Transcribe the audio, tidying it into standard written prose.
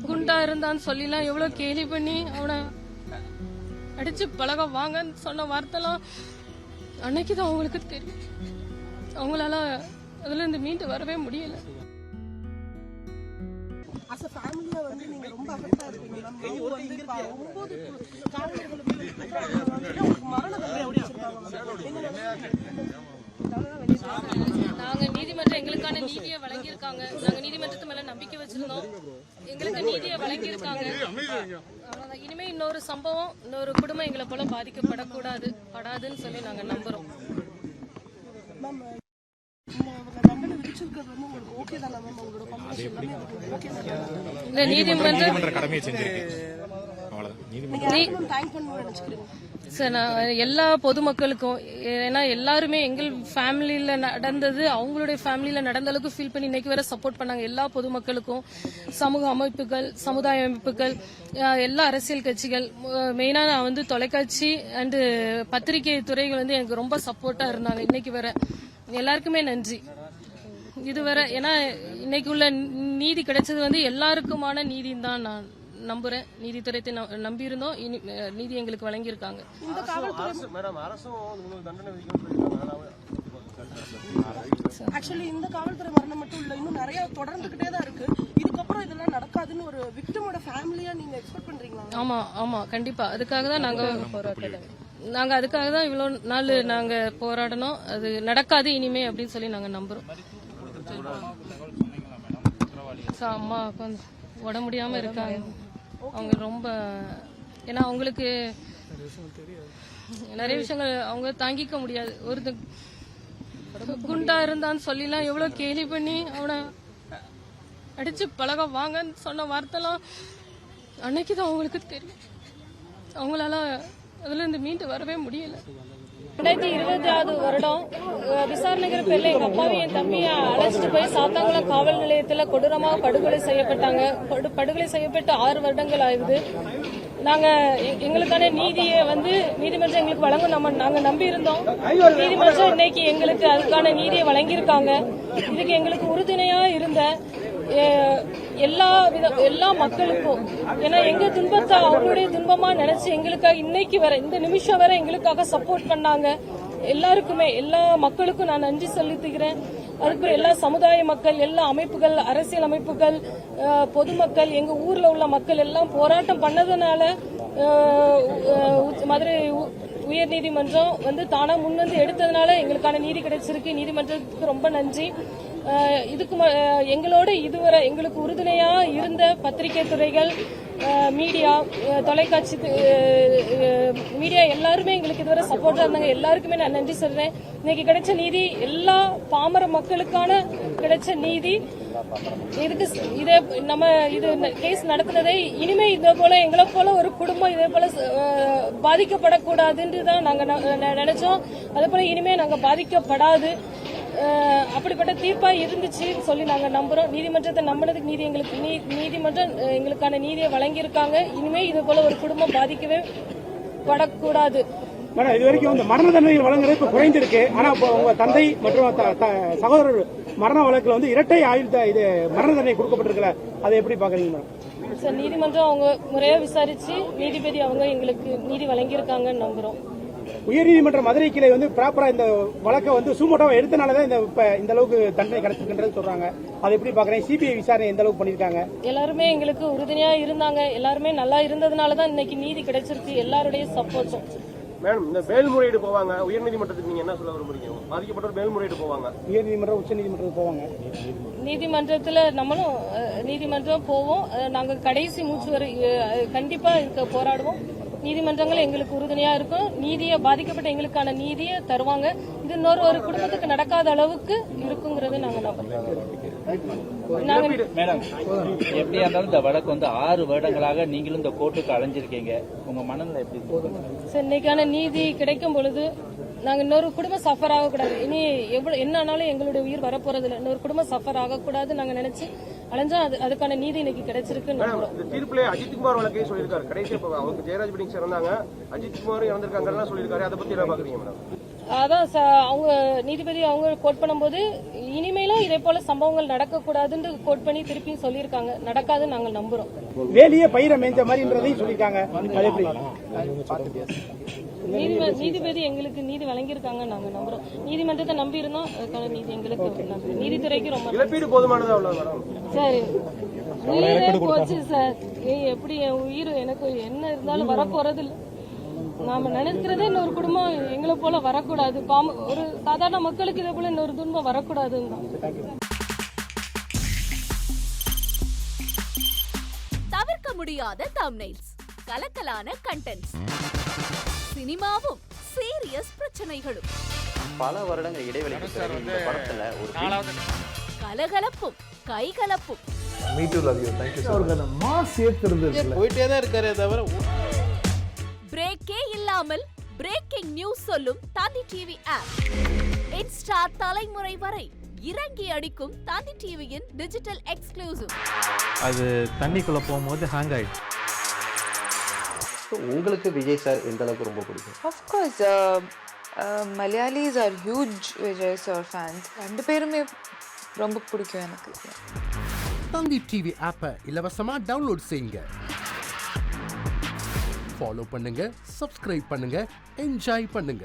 குண்டா இருந்தான்னு சொல்லிலாம் எவ்வளவு கேலி பண்ணி அவனை அடிச்சு பழக வாங்கன்னு சொன்ன வார்த்தைலாம் அன்னைக்குதான் அவங்களுக்கு தெரியும். அவங்களால அதுல இருந்து மீண்டு வரவே முடியல. as a family வந்து நீங்க ரொம்ப அஃபெக்ட் ஆயிருக்கீங்க மேம். வந்து 9 காரணங்களுக்கு மரண தண்டனை நாங்க நீதிமன்றம் எங்களுக்கான நீதியை வழங்கியிருக்காங்க. நாங்க நீதிமன்றத்து மேல நம்பிக்கை வச்சிருந்தோம். எங்களுக்கு நீதியை வழங்கியிருக்காங்க. இனிமே இன்னொரு சம்பவம் இன்னொரு குடும்பம் எங்களை போல பாதிக்கப்படக்கூடாதுன்னு சொல்லி நாங்க நம்புறோம். சார் நான் எல்லா பொதுமக்களுக்கும், ஏன்னா எல்லாருமே எங்கள் ஃபேமிலியில நடந்தது அவங்களுடைய ஃபேமிலியில நடந்த அளவுக்கு ஃபீல் பண்ணி இன்னைக்கு வரை சப்போர்ட் பண்ணாங்க. எல்லா பொதுமக்களுக்கும், சமூக அமைப்புகள், சமுதாய அமைப்புகள், எல்லா அரசியல் கட்சிகள், மெயினா நான் வந்து தொலைக்காட்சி அண்ட் பத்திரிகை துறைகள் வந்து எனக்கு ரொம்ப சப்போர்ட்டா இருந்தாங்க. இன்னைக்கு வரை எல்லாருக்குமே நன்றி. இதுவரை ஏன்னா இன்னைக்கு உள்ள நீதி கிடைச்சது வந்து எல்லாருக்குமான நீதின்னு தான் நான் நம்புறேன். நீதித்துறையை நம்பி இருந்தோம். நீதி எங்களுக்கு வழங்கியிருக்காங்க. ஆக்சுவலி இந்த காவல்துறை மரணம் மட்டும் இல்ல, இன்னும் நிறைய தொடர்ந்துகிட்டே தான் இருக்கு. இதுக்கப்புறம் இதெல்லாம் நடக்காதுன்னு ஒரு விக்டிமோட ஃபேமிலியா நீங்க எக்ஸ்பெக்ட் பண்றீங்களா? ஆமா ஆமா கண்டிப்பா. அதுக்காக தான் நாங்க அதுக்காக தான் இவ்வளவு நாள் நாங்க போராடணும். அது நடக்காது இனிமே அப்படின்னு சொல்லி நாங்க நம்புறோம். அம்மா உடம்பு முடியாம இருக்காங்க. அவங்க ரொம்ப, ஏன்னா அவங்களுக்கு நிறைய விஷயங்கள் அவங்க தாங்கிக்க முடியாது. ஒரு குண்டா இருந்தான்னு சொல்லிலாம் எவ்வளவு கேலி பண்ணி அவனை அடிச்சு பழக வாங்கன்னு சொன்ன வார்த்தைலாம் அன்னைக்குதான் அவங்களுக்கு தெரியும். அவங்களால அதுல இருந்து மீண்டு வரவே முடியல. 2020 வருடம் விசாரணைகள் பேர்ல எங்க அப்பாவையும் என் தம்பியை அழைச்சிட்டு போய் சாத்தாங்குளம் காவல் நிலையத்துல கொடூரமாக படுகொலை செய்யப்பட்டாங்க. படுகொலை செய்யப்பட்டு 6 வருடங்கள் ஆகுது. நாங்க எங்களுக்கான நீதியை வந்து நீதிமன்றம் எங்களுக்கு வழங்கும் நாங்க நம்பி இருந்தோம். நீதிமன்றம் இன்னைக்கு எங்களுக்கு அதுக்கான நீதியை வழங்கியிருக்காங்க. இதுக்கு எங்களுக்கு உறுதுணையா இருந்த எல்லா மக்களுக்கும், ஏன்னா எங்க துன்பத்தை அவங்களுடைய துன்பமா நினைச்சு எங்களுக்காக இன்னைக்கு வர இந்த நிமிஷம் வரை எங்களுக்காக சப்போர்ட் பண்ணாங்க. எல்லாருக்குமே, எல்லா மக்களுக்கும் நான் நன்றி செலுத்துகிறேன். அதுக்கு எல்லா சமுதாய மக்கள், எல்லா அமைப்புகள், அரசியல் அமைப்புகள், பொதுமக்கள், எங்க ஊர்ல உள்ள மக்கள் எல்லாம் போராட்டம் பண்ணதுனால மதுரை உயர் நீதிமன்றம் வந்து தானா முன்வந்து எடுத்ததுனால எங்களுக்கான நீதி கிடைச்சிருக்கு. நீதிமன்றத்துக்கு ரொம்ப நன்றி. இதுக்கு எங்களோட இதுவரை எங்களுக்கு உறுதுணையா இருந்த பத்திரிகை துறைகள், மீடியா, தொலைக்காட்சி மீடியா எல்லாருமே எங்களுக்கு இதுவரை சப்போர்ட்டா இருந்தாங்க. எல்லாருக்குமே நான் நன்றி சொல்றேன். இன்னைக்கு கிடைச்ச நீதி எல்லா பாமர மக்களுக்கான கிடைச்ச நீதி. இதுக்கு இது கேஸ் நடத்தினதை இனிமே இதே போல எங்களை போல ஒரு குடும்பம் இதே போல பாதிக்கப்படக்கூடாதுன்னு தான் நாங்க நினைச்சோம். அதே போல இனிமே நாங்க பாதிக்கப்படாது, அப்படிப்பட்ட தீர்ப்பா இருந்துச்சுன்னு சொல்லி நாங்க நம்புறோம். நீதிமன்றத்தை நம்பினதுக்கு நீதிமன்றம் எங்களுக்கான நீதியை வழங்கியிருக்காங்க. இனிமே இது போல ஒரு குடும்பம் பாதிக்கவே படக்கூடாது. மேடம், இது வரைக்கும் இந்த மரண தண்டனை வழங்குறது இப்ப குறைந்திருக்கு. ஆனா இப்போ உங்க தந்தை மற்றும் சகோதரர் மரண வழக்குல வந்து இரட்டை ஆயுள் இது மரண தண்டனை கொடுக்கப்பட்டிருக்கல, அதை எப்படி பாக்குறீங்க மேடம்? சார், நீதிமன்றம் அவங்க முறையா விசாரிச்சு நீதிபதி அவங்க எங்களுக்கு நீதி வழங்கியிருக்காங்கன்னு நம்புறோம். உயர்நீதிமன்ற மதுரை கிளை வந்து ப்ராப்பரா இந்த வழக்கை வந்து சூமோட்டோவா எடுத்தனாலதான் இந்த அளவுக்கு தண்டனை கிடைச்சிருக்குன்றது சொல்றாங்க. அதை எப்படி பாக்குறேன்? சிபிஐ விசாரணை எந்த அளவுக்கு பண்ணிருக்காங்க? எல்லாருமே எங்களுக்கு உறுதுணையா இருந்தாங்க. எல்லாருமே நல்லா இருந்ததுனாலதான் இன்னைக்கு நீதி கிடைச்சிருக்கு. எல்லாருடைய சப்போர்ட்டும். மேடம், இந்த மேல்முறையீடு போவாங்க உயர்நீதிமன்றத்துக்கு, நீங்க என்ன சொல்ல விரும்புறீங்க? பாதிக்கப்பட்டவர் மேல்முறையீடு போவாங்க, உயர்நீதிமன்றம் உச்ச நீதிமன்றத்துக்கு போவாங்க. நீதிமன்றத்துல நம்மளும் நீதிமன்றம் போவோம். நாங்க கடைசி மூச்சு வரை கண்டிப்பா இதுக்கு போராடுவோம். நீதிமன்றங்கள் எங்களுக்கு உறுதுணையா இருக்கும். நீதியை பாதிக்கப்பட்ட எங்களுக்கான நீதியை தருவாங்க. இது ஒரு குடும்பத்துக்கு நடக்காத அளவுக்கு இருக்குங்கிறது நாங்க நம்புறோம். மேடம், எப்படியா இருந்தாலும் இந்த வழக்கு வந்து 6 வருடங்களாக நீங்களும் இந்த கோர்ட்டுக்கு அலைஞ்சிருக்கீங்க. உங்க மனநிலை எப்படி? இன்னைக்கான நீதி கிடைக்கும் பொழுது நாங்க இன்னொரு குடும்பம் சஃபர் ஆகக்கூடாது. இனி என்ன ஆனாலும் எங்களுடைய உயிர் வரப்போறது இல்லை. இன்னொரு குடும்பம் சஃபர் ஆகக்கூடாது நாங்க நினைச்சு அலைஞ்சா அதுக்கான நீதி இன்னைக்கு கிடைச்சிருக்கு. தீர்ப்புல அஜித்குமார் வழக்கே சொல்லியிருக்காரு. கடைசி அவங்க ஜெயராஜ் பிடிங்க இருந்தாங்க, அஜித்குமார் இறந்திருக்காங்க சொல்லியிருக்காரு. அதை பத்தி என்ன பாக்குறீங்க மேடம்? அதான் அவங்க நீதிபதி அவங்க கோட் பண்ணும்போது இனிமேலும் இதே போல சம்பவங்கள் நடக்கக்கூடாதுன்னு கோட் பண்ணி திருப்பியும் சொல்லியிருக்காங்க. நடக்காதுன்னு நாங்கள் நம்புறோம். வேலியே பயிரை மேய்ஞ்ச மாதிரின்றதையும் சொல்லியிருக்காங்க. அது எப்படி? நீதிபதி எங்களுக்கு நீதி வழங்கியிருக்காங்க, நாங்க நம்புறோம். நீதிமன்றத்தை நம்பி இருந்தோம், அதுக்கான நீதி எங்களுக்கு நீதித்துறைக்கு ரொம்ப இழப்பீடு போதுமானதா உள்ளது மேடம்? சார் உயிரே போச்சு சார். எப்படி என் உயிர் எனக்கு என்ன இருந்தாலும் வரப்போறது இல்லை. நாம நினைக்கிறதே இன்னொரு குடும்பம் எங்களை போல வரக்கூடாது. ஒரு சாதாரண மக்களுக்கு இதே போல இன்னொரு துன்பம் வரக்கூடாதுன்னு தான். தவிர்க்க முடியாத தம்ப்நெயில்ஸ், கலக்கலான கண்டென்ட்ஸ், சினிமாவும் சீரியஸ் பிரச்சனைகளும், பல வருடங்கள் இடைவெளிக்கு பிறகு இந்த படத்துல ஒரு கலகலப்பும் கைகலப்பும், போயிட்டே தான் இருக்காரே தவிர பிரேக்கே இல்லாமல் பிரேக்கிங் நியூஸ் சொல்லும் தந்தி டிவி ஆப். இன்ஸ்டா தலைமுறை வரை இறங்கி அடிக்கும் தந்தி டிவியின் டிஜிட்டல் எக்ஸ்க்ளூசிவ். அது தண்ணிக்குள்ள போகும்போது ஹேங் ஆயிடுச்சு. உங்களுக்கு விஜய் சார் எந்த அளவுக்கு ரொம்ப பிடிக்கும்? Of course, Malayalis are huge Vijay sir fans. ரெண்டு பேருமே ரொம்ப பிடிக்கும் எனக்கு. தந்தி டிவி ஆப்பை இலவசமா டவுன்லோட் செய்யுங்க. ஃபாலோ பண்ணுங்க, சப்ஸ்கிரைப் பண்ணுங்க, என்ஜாய் பண்ணுங்க.